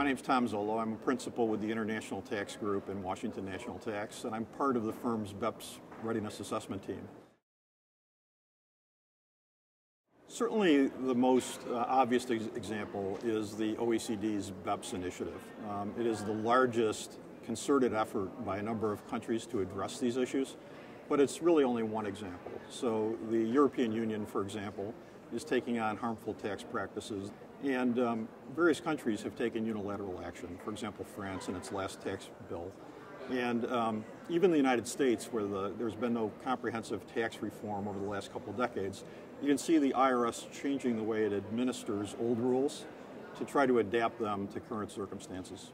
name's Tom Zollo. I'm a principal with the International Tax Group in Washington National Tax, and I'm part of the firm's BEPS Readiness Assessment Team. Certainly the most obvious example is the OECD's BEPS initiative. It is the largest concerted effort by a number of countries to address these issues, but it's really only one example. So the European Union, for example, is taking on harmful tax practices, and various countries have taken unilateral action. For example, France in its last tax bill. And even the United States, where there's been no comprehensive tax reform over the last couple of decades, you can see the IRS changing the way it administers old rules to try to adapt them to current circumstances.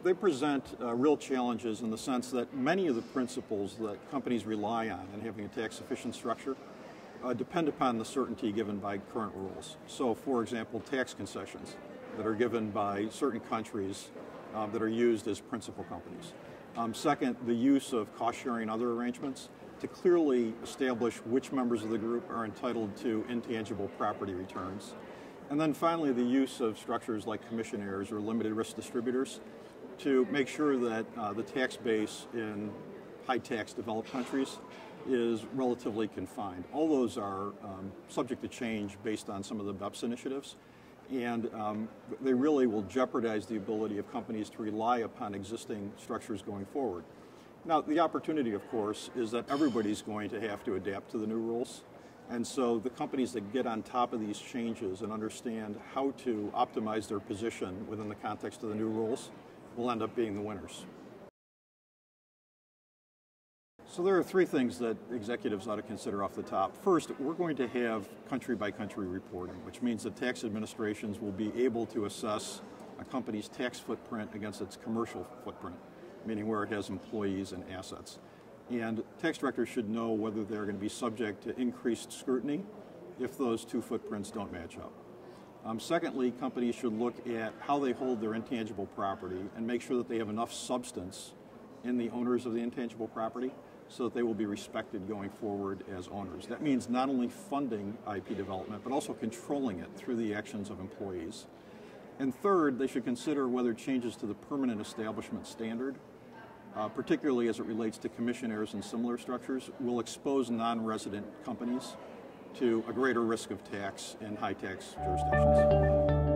They present real challenges in the sense that many of the principles that companies rely on in having a tax-efficient structure depend upon the certainty given by current rules. So, for example, tax concessions that are given by certain countries that are used as principal companies. Second, the use of cost-sharing and other arrangements to clearly establish which members of the group are entitled to intangible property returns. And then finally, the use of structures like commissionaires or limited risk distributors to make sure that the tax base in high-tax developed countries is relatively confined. All those are subject to change based on some of the BEPS initiatives, and they really will jeopardize the ability of companies to rely upon existing structures going forward. Now, the opportunity, of course, is that everybody's going to have to adapt to the new rules, and so the companies that get on top of these changes and understand how to optimize their position within the context of the new rules will end up being the winners. So there are three things that executives ought to consider off the top. First, we're going to have country-by-country reporting, which means that tax administrations will be able to assess a company's tax footprint against its commercial footprint, meaning where it has employees and assets. And tax directors should know whether they're going to be subject to increased scrutiny if those two footprints don't match up. Secondly, companies should look at how they hold their intangible property and make sure that they have enough substance in the owners of the intangible property so that they will be respected going forward as owners. That means not only funding IP development, but also controlling it through the actions of employees. And third, they should consider whether changes to the permanent establishment standard, particularly as it relates to commissionaires and similar structures, will expose non-resident companies to a greater risk of tax in high-tax jurisdictions.